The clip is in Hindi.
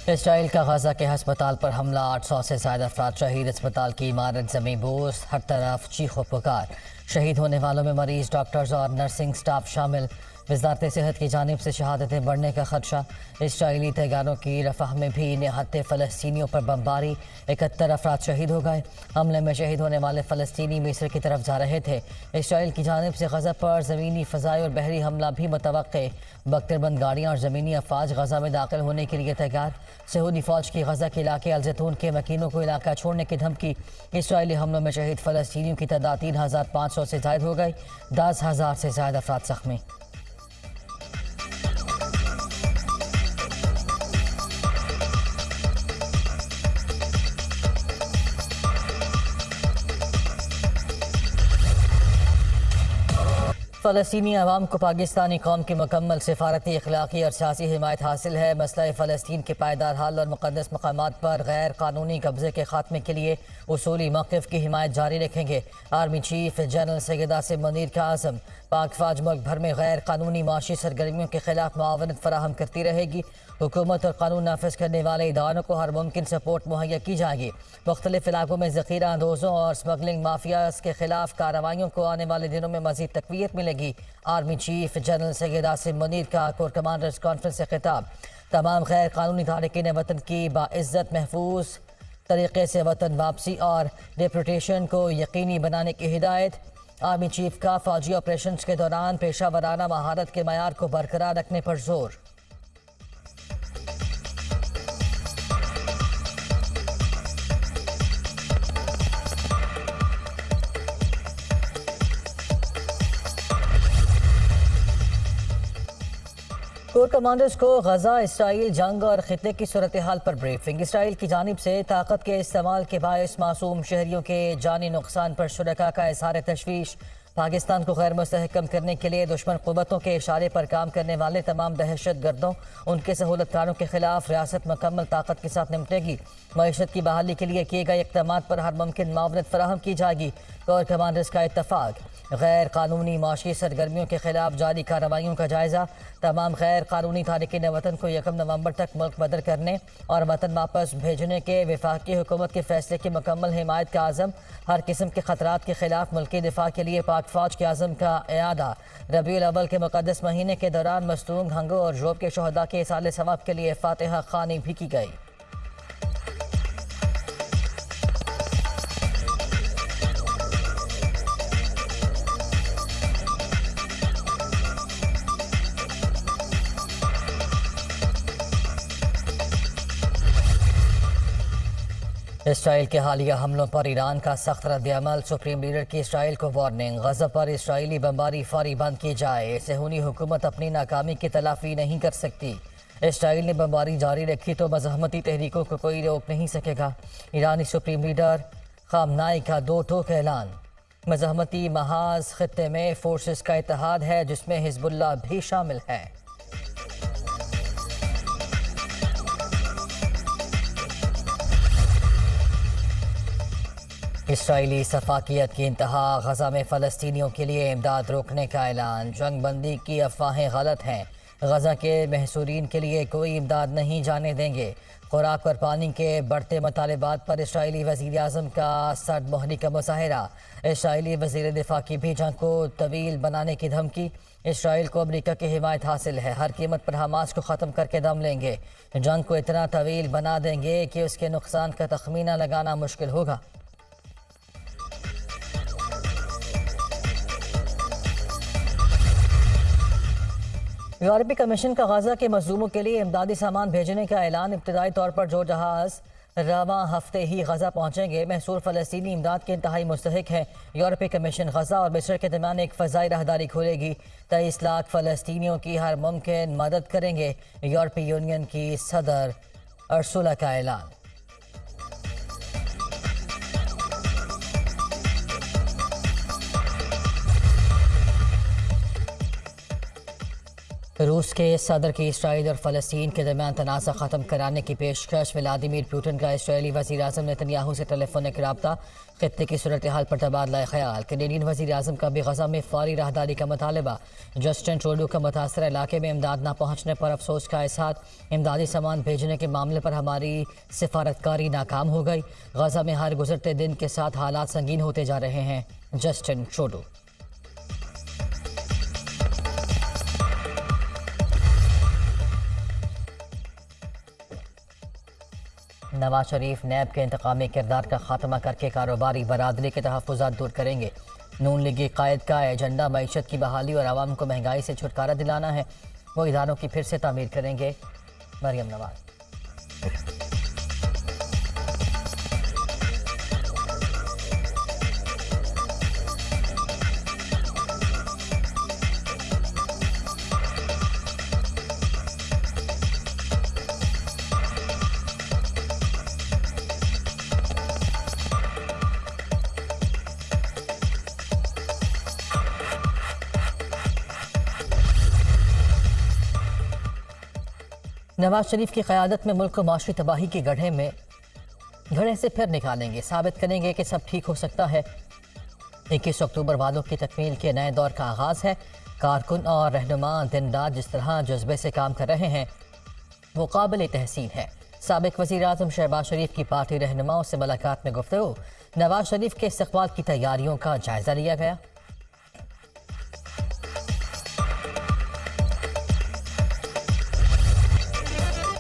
इसराइल का गजा के हस्पताल पर हमला, 800 से ज्यादा अफराद शहीद। अस्पताल की इमारत जमीन बोस, हर तरफ चीखो पुकार। शहीद होने वालों में मरीज, डॉक्टर्स और नर्सिंग स्टाफ शामिल। वजारत सेहत की जानिब से शहादतें बढ़ने का खदशा। इसराइली तैयारों की रफाह में भी निहत्ते फ़लस्तीनियों पर बमबारी, 71 अफराद शहीद हो गए। हमले में शहीद होने वाले फ़लस्तीनी मिस्र की तरफ जा रहे थे। इसराइल की जानिब से गजा पर ज़मीनी, फ़ज़ाई और बहरी हमला भी मुतवक्के। बख्तरबंद गाड़ियाँ और ज़मीनी अफवाज गजा में दाखिल होने के लिए तैयार। सऊदी फ़ौज की गजा के इलाके अल-ज़ैतून के मकीनों को इलाका छोड़ने की धमकी। इसराइली हमलों में शहीद फ़लस्तीनियों की तादाद 3500 से ज़ायद हो गई। 10,000 से ज़्यादा अफराद ज़ख्मी। फ़लस्तीनी अवाम को पाकिस्तानी कौम की मुकम्मल सिफारती, अखलाकी और सियासी हिमायत हासिल है। मसला फ़लस्तीन के पायदार हल और मुक़द्दस मकामात पर गैर कानूनी कब्ज़े के खात्मे के लिए उसूली मौक़िफ़ की हिमायत जारी रखेंगे। Army chief general Syed Asim Munir का आज़म। पाक फ़ौज मुल्क भर में गैर कानूनी माशी सरगर्मियों के खिलाफ मुआवनत फराहम करती रहेगी। हुकूमत और कानून नाफिज करने वाले इदारों को हर मुमकिन सपोर्ट मुहैया की जाएगी। मुख्तलिफ इलाकों में ज़ख़ीरा अंदोज़ों और स्मगलिंग माफियाज के खिलाफ कार्रवाइयों को आने वाले दिनों में मज़ीद तक़वियत मिलेगी। Army chief general Syed Asim Munir का कोर कमांडर्स कॉन्फ्रेंस से खिताब। तमाम गैर कानूनी तारिकीन वतन की बाइज़्ज़त महफूज तरीके से वतन वापसी और डिपोर्टेशन को यकीनी बनाने की हिदायत। आर्मी चीफ का फ़ौजी ऑपरेशन के दौरान पेशा वराना महारत के मयार को बरकरार रखने पर जोर। कोर कमांडर्स को गजा, इसराइल, जंग और खित्ते की सूरत हाल पर ब्रीफिंग। इसराइल की जानिब से ताकत के इस्तेमाल के बायस मासूम शहरियों के जानी नुकसान पर शुरका का इज़हार तशवीश। पाकिस्तान को गैर मुस्तहकम करने के लिए दुश्मन क़ुव्वतों के इशारे पर काम करने वाले तमाम दहशत गर्दों, उनके सहूलतकारों के खिलाफ रियासत मुकम्मल ताकत के साथ निपटेगी। मईशत की बहाली के लिए किए गए इक़दामात पर हर मुमकिन मुआवनत फराहम की जाएगी। कोर कमांडर्स का इत्तफाक। गैर कानूनी माशी सरगर्मियों के खिलाफ जारी कार्रवाइयों का जायजा। तमाम गैर कानूनी तारिकीन वतन को 1 नवंबर तक मुल्क बदर करने और वतन वापस भेजने के वफाकी हुकूमत के फैसले की मुकम्मल हिमायत का आज़म। हर किस्म के खतरात के खिलाफ मुल्की दिफा के लिए पाक फ़ौज के आज़म का इआदा। रबीउल अव्वल के मुक़द्दस महीने के दौरान मस्तूम, हंगो और जोब के शहदा के साले सवाब के लिए फातिहा ख़्वानी भी की गई। इसराइल के हालिया हमलों पर ईरान का सख्त रद्द-ए-अमल। सुप्रीम लीडर की इसराइल को वार्निंग। गजा पर इसराइली बमबारी फौरी बंद की जाए। सेहूनी हुकूमत अपनी नाकामी की तलाफी नहीं कर सकती। इसराइल ने बमबारी जारी रखी तो मज़हमती तहरीकों को कोई रोक नहीं सकेगा। ईरानी सुप्रीम लीडर खामनाई का दो टोक ऐलान। मज़हमती महाज खित्ते में फोर्सेस का इत्तेहाद है जिसमें हिजबुल्लाह भी शामिल है। इसराइली सफाकियत की इंतहा। गजा में फ़लस्तीनियों के लिए इमदाद रोकने का ऐलान। जंग बंदी की अफवाहें गलत हैं। गजा के महसूरीन के लिए कोई इमदाद नहीं जाने देंगे। खुराक और पानी के बढ़ते मुतालबात पर इसराइली वज़ीर आज़म का सर्द मोहरी का मुजाहरा। इसराइली वज़ीर दिफा की भी जंग को तवील बनाने की धमकी। इसराइल को अमरीका की हिमायत हासिल है। हर कीमत पर हमास को ख़त्म करके दम लेंगे। जंग को इतना तवील बना देंगे कि उसके नुकसान का तखमीना लगाना मुश्किल होगा। यूरोपीय कमीशन का गजा के मज़लूमों के लिए इमदादी सामान भेजने का ऐलान। इब्तदाई तौर पर जो जहाज़ रवां हफ्ते ही गजा पहुँचेंगे महसूर फ़लस्तीनी इमदाद के इंतहाई मुस्तहिक हैं। यूरोपीय कमीशन गजा और मिस्र के दरमियान एक फ़ज़ाई राहदारी खोलेगी। 23 लाख फ़लस्तीनियों की हर मुमकिन मदद करेंगे। यूरोपीय यूनियन की सदर अर्सुला का ऐलान। रूस के सदर की इसराइल और फ़लस्तीन के दरमियान तनाज़ा ख़त्म कराने की पेशकश। व्लादिमीर पुतिन का इसराइली वज़ीर आज़म नेतन्याहू से टेलीफोनिक रब्ता। ख़ित्ते की सूरत हाल पर तबादला ख्याल। कैनेडियन वज़ीर आज़म का भी गज़ा में फ़ौरी राहदारी का मुतालबा। जस्टिन ट्रूडो का मुतासरा इलाके में इमदाद न पहुँचने पर अफसोस का इज़हार। इमदादी सामान भेजने के मामले पर हमारी सिफारतकारी नाकाम हो गई। गज़ा में हर गुजरते दिन के साथ हालात संगीन होते जा रहे हैं। Justin Trudeau. Nawaz Sharif NAB के इंतकामी किरदार का खात्मा करके कारोबारी बरादरी के तहफ़्फ़ुज़ात दूर करेंगे। नून लीगी कायद का एजेंडा मईशत की बहाली और आवाम को महंगाई से छुटकारा दिलाना है। वो इदारों की फिर से तामीर करेंगे। मरियम नवाज। नवाज शरीफ की क़यादत में मुल्क को माशी तबाही के गड्ढे से फिर निकालेंगे। साबित करेंगे कि सब ठीक हो सकता है। 21 अक्टूबर वालों की तकमील के नए दौर का आगाज़ है। कारकुन और रहनुमा दिन रात जिस तरह जज्बे से काम कर रहे हैं वो काबिल तहसीन है। साबिक वज़ीर आज़म शहबाज शरीफ की पार्टी रहनुमाओं से मुलाकात में गुफ्तगू। नवाज शरीफ के इस्तक़बाल की तैयारियों का जायज़ा लिया गया।